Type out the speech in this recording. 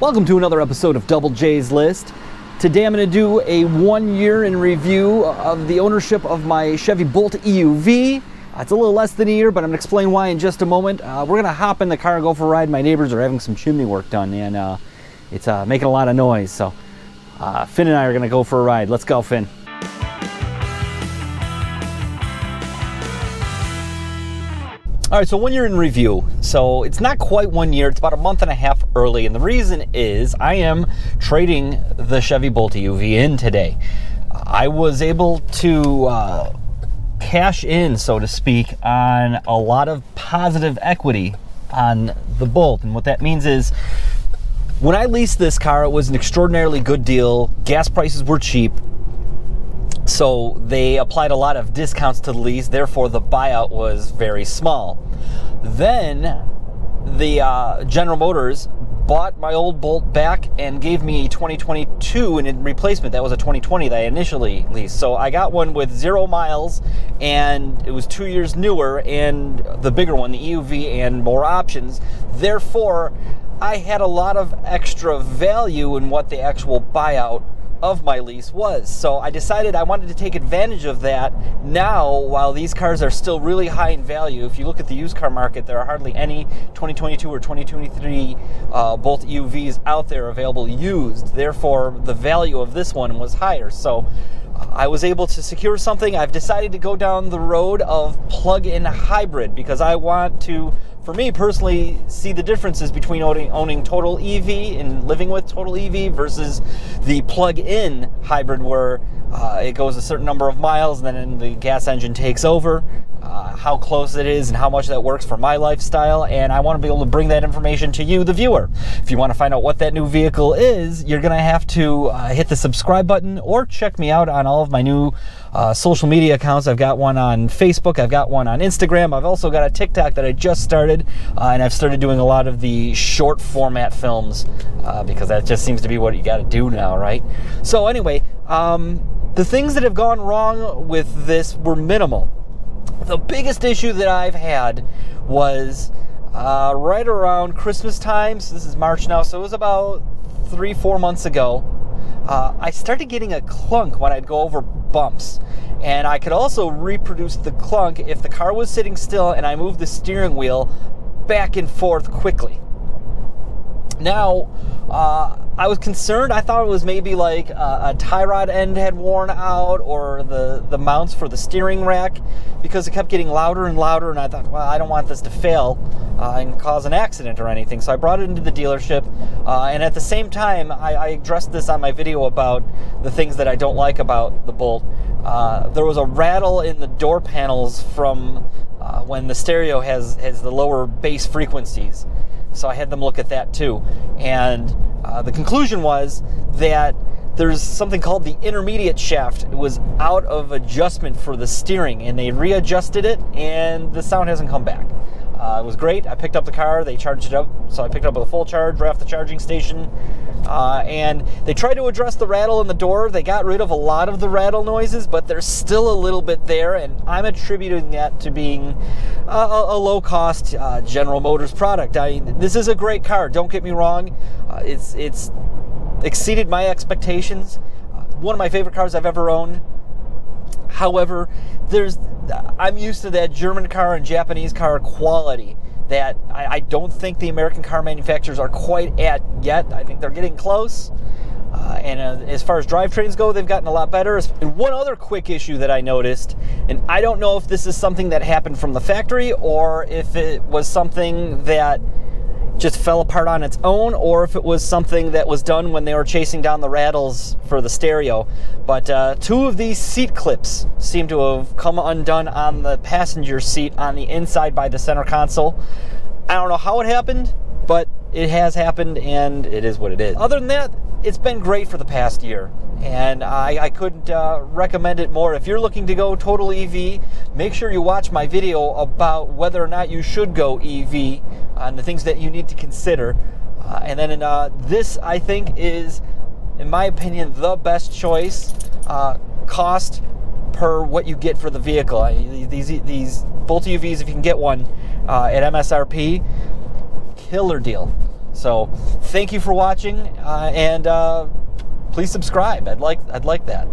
Welcome to another episode of Double J's List. Today I'm going to do a 1 year in review of the ownership of my Chevy Bolt EUV. It's a little less than a year, but I'm going to explain why in just a moment. We're going to hop in the car and go for a ride. My neighbors are having some chimney work done, and it's making a lot of noise. So Finn and I are going to go for a ride. Let's go, Finn. All right, so 1 year in review. So it's not quite 1 year, it's about a month and a half early. And the reason is I am trading the Chevy Bolt EUV in today. I was able to cash in, so to speak, on a lot of positive equity on the Bolt. And what that means is when I leased this car, it was an extraordinarily good deal. Gas prices were cheap. So they applied a lot of discounts to the lease, therefore the buyout was very small. Then the General Motors bought my old Bolt back and gave me a 2022 in replacement. That was a 2020 that I initially leased. So I got one with 0 miles, and it was 2 years newer, and the bigger one, the EUV, and more options. Therefore, I had a lot of extra value in what the actual buyout of my lease was. So I decided I wanted to take advantage of that now while these cars are still really high in value. If you look at the used car market, there are hardly any 2022 or 2023 Bolt EUVs out there available used. Therefore, the value of this one was higher. So I was able to secure something. I've decided to go down the road of plug-in hybrid because I want to, for me personally, see the differences between owning total EV and living with total EV versus the plug-in hybrid where it goes a certain number of miles and then the gas engine takes over, how close it is and how much that works for my lifestyle. And I want to be able to bring that information to you, the viewer. If you want to find out what that new vehicle is, you're going to have to hit the subscribe button or check me out on all of my new social media accounts. I've got one on Facebook, I've got one on Instagram, I've also got a TikTok that I just started, and I've started doing a lot of the short format films because that just seems to be what you got to do now, right? So anyway, the things that have gone wrong with this were minimal. The biggest issue that I've had was right around Christmas time. So this is March now, so it was about 3-4 months ago. I started getting a clunk when I'd go over bumps. And I could also reproduce the clunk if the car was sitting still and I moved the steering wheel back and forth quickly. Now, I was concerned. I thought it was maybe like a tie rod end had worn out or the mounts for the steering rack because it kept getting louder and louder, and I thought, well, I don't want this to fail and cause an accident or anything. So I brought it into the dealership, and at the same time, I addressed this on my video about the things that I don't like about the Bolt. There was a rattle in the door panels from when the stereo has the lower bass frequencies. So I had them look at that too. And the conclusion was that there's something called the intermediate shaft. It was out of adjustment for the steering, and they readjusted it, and the sound hasn't come back. It was great. I picked up the car. They charged it up. So I picked it up with a full charge, right off the charging station. And they tried to address the rattle in the door. They got rid of a lot of the rattle noises, but there's still a little bit there, and I'm attributing that to being a low-cost General Motors product. This is a great car, don't get me wrong. It's exceeded my expectations. One of my favorite cars I've ever owned. However, I'm used to that German car and Japanese car quality that I don't think the American car manufacturers are quite at yet. I think they're getting close. And as far as drivetrains go, they've gotten a lot better. And one other quick issue that I noticed, and I don't know if this is something that happened from the factory or if it was something that just fell apart on its own, or if it was something that was done when they were chasing down the rattles for the stereo. But 2 of these seat clips seem to have come undone on the passenger seat on the inside by the center console. I don't know how it happened, but it has happened, and it is what it is. Other than that, it's been great for the past year, and I couldn't recommend it more. If you're looking to go total EV, make sure you watch my video about whether or not you should go EV and the things that you need to consider. And then this, I think, is, in my opinion, the best choice, cost per what you get for the vehicle. These Bolt EUVs, if you can get one at MSRP, killer deal. So thank you for watching, and please subscribe. I'd like that.